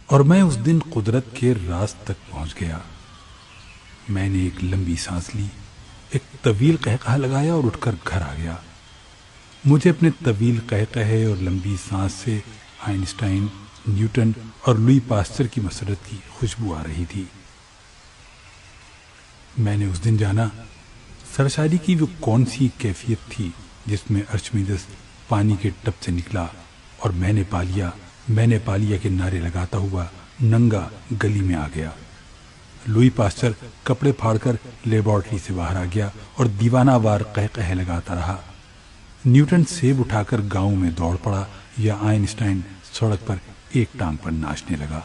اور میں اس دن قدرت کے راز تک پہنچ گیا۔ میں نے ایک لمبی سانس لی، ایک طویل قہقہہ لگایا اور اٹھ کر گھر آ گیا۔ مجھے اپنے طویل قہقہے اور لمبی سانس سے آئنسٹائن، نیوٹن اور لوئی پاسچر کی مسرت کی خوشبو آ رہی تھی۔ میں نے اس دن جانا سرشاری کی وہ کون سی کیفیت تھی جس میں ارشمیدس پانی کے ٹب سے نکلا اور میں نے پا لیا کے نعرے لگاتا ہوا ننگا گلی میں آ گیا۔ لوئی پاسچر کپڑے پھاڑ کر لیبارٹری سے باہر آ گیا اور دیوانہ وار قہقہے لگاتا رہا۔ نیوٹن سیب اٹھا کر گاؤں میں دوڑ پڑا یا آئنسٹائن سڑک پر ایک ٹانگ پر ناچنے لگا۔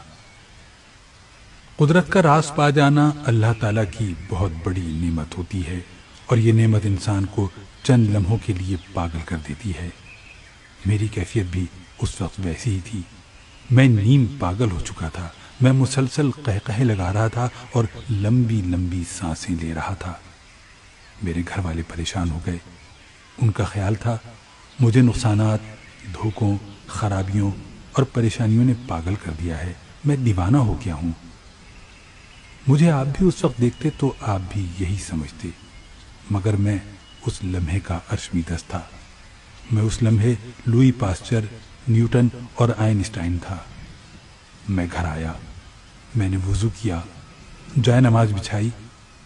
قدرت کا راز پا جانا اللہ تعالیٰ کی بہت بڑی نعمت ہوتی ہے، اور یہ نعمت انسان کو چند لمحوں کے لیے پاگل کر دیتی ہے۔ میری کیفیت بھی اس وقت ویسی ہی تھی۔ میں نیم پاگل ہو چکا تھا۔ میں مسلسل قہقہے لگا رہا تھا اور لمبی لمبی سانسیں لے رہا تھا۔ میرے گھر والے پریشان ہو گئے۔ ان کا خیال تھا مجھے نقصانات، دھوکوں، خرابیوں اور پریشانیوں نے پاگل کر دیا ہے۔ میں دیوانہ ہو گیا ہوں۔ مجھے آپ بھی اس وقت دیکھتے تو آپ بھی یہی سمجھتے، مگر میں اس لمحے کا ارشمیدس تھا۔ میں اس لمحے لوئی پاسچر، نیوٹن اور آئنسٹائن تھا۔ میں گھر آیا، میں نے وضو کیا، جائے نماز بچھائی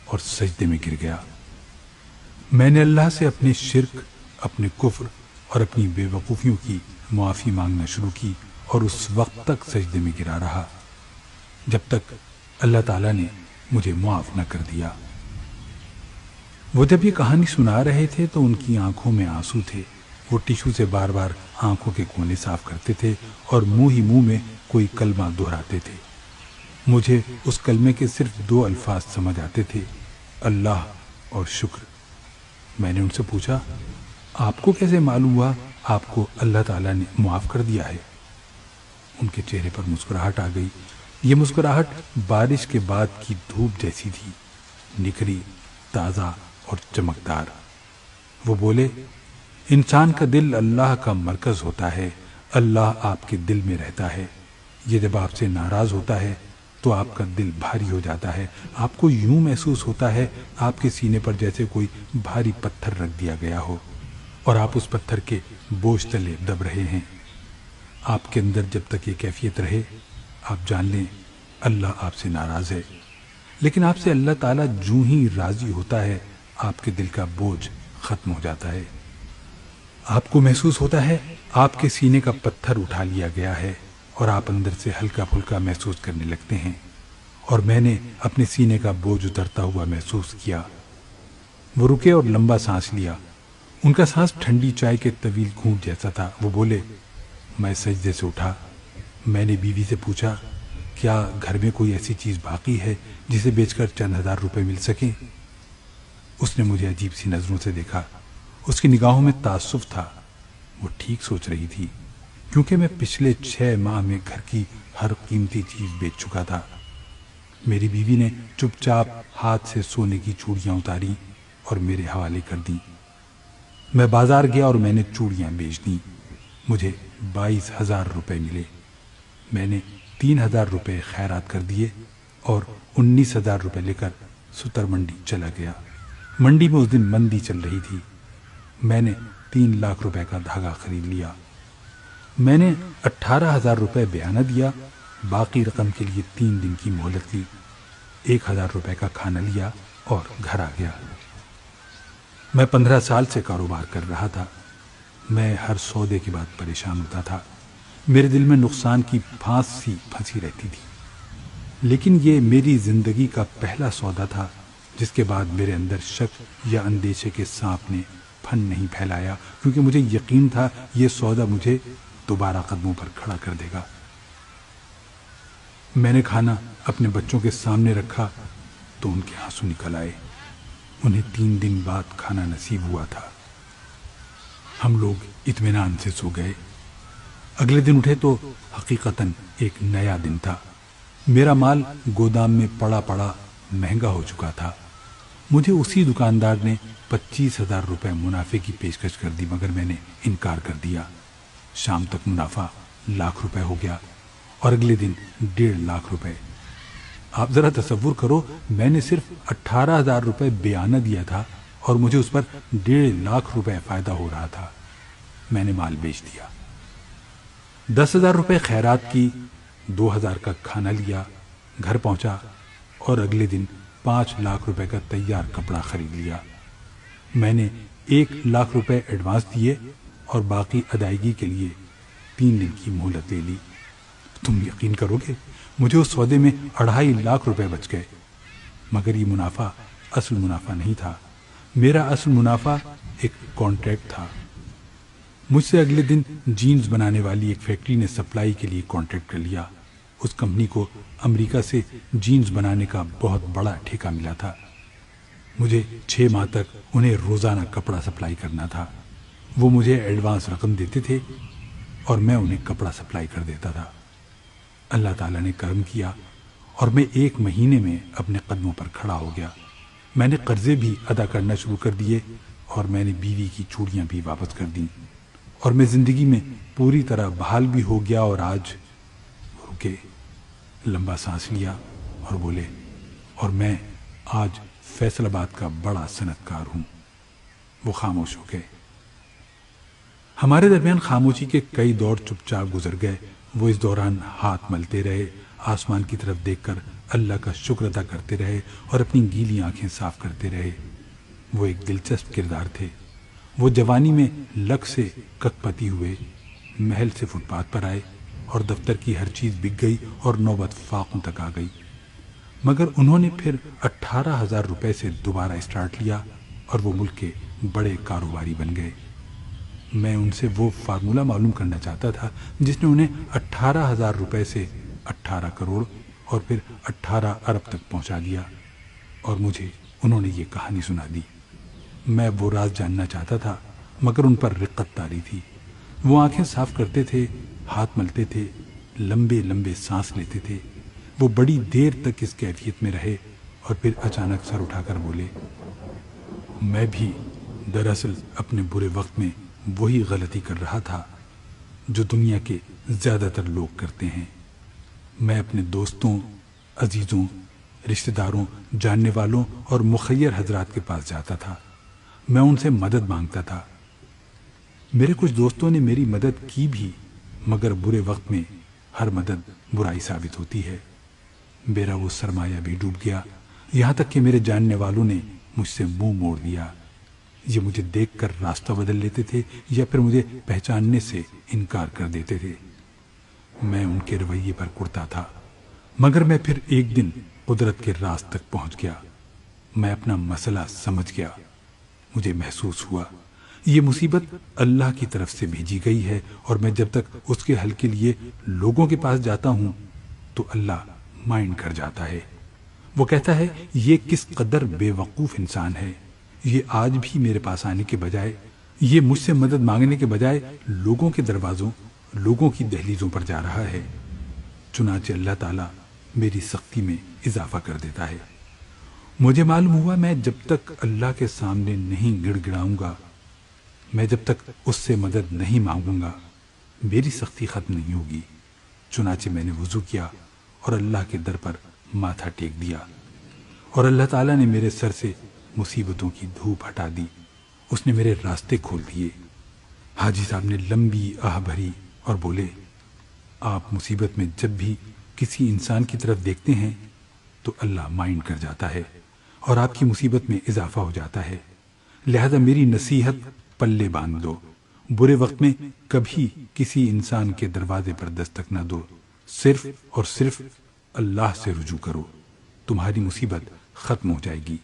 اور سجدے میں گر گیا۔ میں نے اللہ سے اپنے شرک، اپنے کفر اور اپنی بے وقوفیوں کی معافی مانگنا شروع کی، اور اس وقت تک سجدے میں گرا رہا جب تک اللہ تعالیٰ نے مجھے معاف نہ کر دیا۔ وہ جب یہ کہانی سنا رہے تھے تو ان کی آنکھوں میں آنسو تھے۔ وہ ٹیشو سے بار بار آنکھوں کے کونے صاف کرتے تھے اور منہ ہی منہ میں کوئی کلمہ دہراتے تھے۔ مجھے اس کلمے کے صرف 2 الفاظ سمجھ آتے تھے، اللہ اور شکر۔ میں نے ان سے پوچھا، آپ کو کیسے معلوم ہوا آپ کو اللہ تعالیٰ نے معاف کر دیا ہے؟ ان کے چہرے پر مسکراہٹ آ گئی۔ یہ مسکراہٹ بارش کے بعد کی دھوپ جیسی تھی، نکھری، تازہ اور چمکدار۔ وہ بولے، انسان کا دل اللہ کا مرکز ہوتا ہے، اللہ آپ کے دل میں رہتا ہے۔ یہ جب آپ سے ناراض ہوتا ہے تو آپ کا دل بھاری ہو جاتا ہے۔ آپ کو یوں محسوس ہوتا ہے آپ کے سینے پر جیسے کوئی بھاری پتھر رکھ دیا گیا ہو اور آپ اس پتھر کے بوجھ تلے دب رہے ہیں۔ آپ کے اندر جب تک یہ کیفیت رہے آپ جان لیں اللہ آپ سے ناراض ہے، لیکن آپ سے اللہ تعالیٰ جوں ہی راضی ہوتا ہے آپ کے دل کا بوجھ ختم ہو جاتا ہے۔ آپ کو محسوس ہوتا ہے آپ کے سینے کا پتھر اٹھا لیا گیا ہے اور آپ اندر سے ہلکا پھلکا محسوس کرنے لگتے ہیں، اور میں نے اپنے سینے کا بوجھ اترتا ہوا محسوس کیا۔ وہ رکے اور لمبا سانس لیا۔ ان کا سانس ٹھنڈی چائے کے طویل گھونٹ جیسا تھا۔ وہ بولے، میں سجدے سے اٹھا۔ میں نے بیوی سے پوچھا، کیا گھر میں کوئی ایسی چیز باقی ہے جسے بیچ کر چند ہزار روپے مل سکیں؟ اس نے مجھے عجیب سی نظروں سے دیکھا۔ اس کی نگاہوں میں تعصب تھا۔ وہ ٹھیک سوچ رہی تھی، کیونکہ میں پچھلے 6 ماہ میں گھر کی ہر قیمتی چیز بیچ چکا تھا۔ میری بیوی نے چپ چاپ ہاتھ سے سونے کی چوڑیاں اتاری اور میرے حوالے کر دیں۔ میں بازار گیا اور میں نے چوڑیاں بیچ دیں۔ مجھے 22,000 روپے ملے۔ میں نے 3,000 روپے خیرات کر دیے اور 19,000 روپے لے کر ستر منڈی چلا گیا۔ منڈی میں اس دن مندی چل رہی تھی۔ میں نے 3 لاکھ روپے کا دھاگا خرید لیا۔ میں نے 18,000 روپے بیعانہ دیا۔ باقی رقم کے لیے 3 دن کی مہلت لی۔ 1,000 روپے کا کھانا لیا اور گھر آ گیا۔ میں 15 سال سے کاروبار کر رہا تھا۔ میں ہر سودے کے بعد پریشان ہوتا تھا۔ میرے دل میں نقصان کی پھانس سی پھنسی رہتی تھی، لیکن یہ میری زندگی کا پہلا سودا تھا جس کے بعد میرے اندر شک یا اندیشے کے سانپ نے پھن نہیں پھیلایا، کیونکہ مجھے یقین تھا یہ سودا مجھے دوبارہ قدموں پر کھڑا کر دے گا۔ میں نے کھانا اپنے بچوں کے سامنے رکھا تو ان کے آنسو نکل آئے۔ انہیں 3 دن بعد کھانا نصیب ہوا تھا۔ ہم لوگ اطمینان سے سو گئے۔ اگلے دن اٹھے تو حقیقتاً ایک نیا دن تھا۔ میرا مال گودام میں پڑا پڑا مہنگا ہو چکا تھا۔ مجھے اسی دکاندار نے 25,000 روپے منافع کی پیشکش کر دی، مگر میں نے انکار کر دیا۔ شام تک منافع 1,00,000 روپے ہو گیا اور اگلے دن 1.5 لاکھ روپے۔ آپ ذرا تصور کرو، میں نے صرف 18,000 روپے بیانہ دیا تھا اور مجھے اس پر 1.5 لاکھ روپے فائدہ ہو رہا تھا۔ میں نے مال بیچ دیا، 10,000 روپے خیرات کی، 2,000 کا کھانا لیا، گھر پہنچا اور اگلے دن 5 لاکھ روپے کا تیار کپڑا خرید لیا۔ میں نے 1 لاکھ روپے ایڈوانس دیے اور باقی ادائیگی کے لیے 3 دن کی مہلت لے لی۔ تم یقین کرو گے مجھے اس سودے میں 2.5 لاکھ روپے بچ گئے، مگر یہ منافع اصل منافع نہیں تھا۔ میرا اصل منافع ایک کانٹریکٹ تھا۔ مجھ سے اگلے دن جینز بنانے والی ایک فیکٹری نے سپلائی کے لیے کانٹریکٹ کر لیا۔ اس کمپنی کو امریکہ سے جینز بنانے کا بہت بڑا ٹھیکہ ملا تھا۔ مجھے 6 ماہ تک انہیں روزانہ کپڑا سپلائی کرنا تھا۔ وہ مجھے ایڈوانس رقم دیتے تھے اور میں انہیں کپڑا سپلائی کر دیتا تھا۔ اللہ تعالیٰ نے کرم کیا اور میں 1 مہینے میں اپنے قدموں پر کھڑا ہو گیا۔ میں نے قرضے بھی ادا کرنا شروع کر دیے اور میں نے بیوی کی چوڑیاں بھی واپس کر دیں اور میں زندگی میں پوری طرح بحال بھی ہو گیا۔ اور آج رکے، لمبا سانس لیا اور بولے، اور میں آج فیصل آباد کا بڑا صنعت کار ہوں۔ وہ خاموش ہو گئے۔ ہمارے درمیان خاموشی کے کئی دور چپ چاپ گزر گئے۔ وہ اس دوران ہاتھ ملتے رہے، آسمان کی طرف دیکھ کر اللہ کا شکر ادا کرتے رہے اور اپنی گیلی آنکھیں صاف کرتے رہے۔ وہ ایک دلچسپ کردار تھے۔ وہ جوانی میں لک سے ککپتی ہوئے، محل سے فٹ پاتھ پر آئے اور دفتر کی ہر چیز بک گئی اور نوبت فاقوں تک آ گئی، مگر انہوں نے پھر 18,000 روپے سے دوبارہ اسٹارٹ لیا اور وہ ملک کے بڑے کاروباری بن گئے۔ میں ان سے وہ فارمولہ معلوم کرنا چاہتا تھا جس نے انہیں 18,000 روپے سے 18 کروڑ اور پھر 18 ارب تک پہنچا دیا، اور مجھے انہوں نے یہ کہانی سنا دی۔ میں وہ راز جاننا چاہتا تھا مگر ان پر رقت طاری تھی۔ وہ آنکھیں صاف کرتے تھے، ہاتھ ملتے تھے، لمبے لمبے سانس لیتے تھے۔ وہ بڑی دیر تک اس کیفیت میں رہے اور پھر اچانک سر اٹھا کر بولے، میں بھی دراصل اپنے برے وقت میں وہی غلطی کر رہا تھا جو دنیا کے زیادہ تر لوگ کرتے ہیں۔ میں اپنے دوستوں، عزیزوں، رشتہ داروں، جاننے والوں اور مخیر حضرات کے پاس جاتا تھا۔ میں ان سے مدد مانگتا تھا۔ میرے کچھ دوستوں نے میری مدد کی بھی، مگر برے وقت میں ہر مدد برائی ثابت ہوتی ہے۔ میرا وہ سرمایہ بھی ڈوب گیا، یہاں تک کہ میرے جاننے والوں نے مجھ سے منہ موڑ دیا۔ یہ مجھے دیکھ کر راستہ بدل لیتے تھے یا پھر مجھے پہچاننے سے انکار کر دیتے تھے۔ میں ان کے رویے پر کڑتا تھا، مگر میں پھر ایک دن قدرت کے راز تک پہنچ گیا۔ میں اپنا مسئلہ سمجھ گیا۔ مجھے محسوس ہوا یہ مصیبت اللہ کی طرف سے بھیجی گئی ہے، اور میں جب تک اس کے حل کے لیے لوگوں کے پاس جاتا ہوں تو اللہ مائنڈ کر جاتا ہے۔ وہ کہتا ہے یہ کس قدر بے وقوف انسان ہے، یہ آج بھی میرے پاس آنے کے بجائے، یہ مجھ سے مدد مانگنے کے بجائے لوگوں کے دروازوں، لوگوں کی دہلیزوں پر جا رہا ہے۔ چنانچہ اللہ تعالیٰ میری سختی میں اضافہ کر دیتا ہے۔ مجھے معلوم ہوا میں جب تک اللہ کے سامنے نہیں گڑ گڑاؤں گا، میں جب تک اس سے مدد نہیں مانگوں گا، میری سختی ختم نہیں ہوگی۔ چنانچہ میں نے وضو کیا اور اللہ کے در پر ماتھا ٹیک دیا، اور اللہ تعالیٰ نے میرے سر سے مصیبتوں کی دھوپ ہٹا دی۔ اس نے میرے راستے کھول دیے۔ حاجی صاحب نے لمبی آہ بھری اور بولے، آپ مصیبت میں جب بھی کسی انسان کی طرف دیکھتے ہیں تو اللہ مائنڈ کر جاتا ہے اور آپ کی مصیبت میں اضافہ ہو جاتا ہے۔ لہذا میری نصیحت پلے باندھ دو، برے وقت میں کبھی کسی انسان کے دروازے پر دستک نہ دو، صرف اور صرف اللہ سے رجوع کرو، تمہاری مصیبت ختم ہو جائے گی۔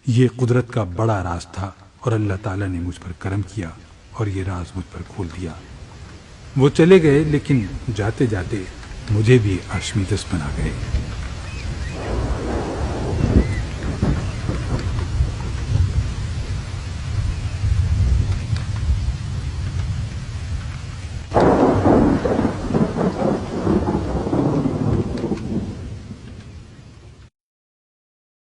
یہ قدرت کا بڑا راز تھا اور اللہ تعالیٰ نے مجھ پر کرم کیا اور یہ راز مجھ پر کھول دیا۔ وہ چلے گئے، لیکن جاتے جاتے مجھے بھی ارشمیدس بنا گئے۔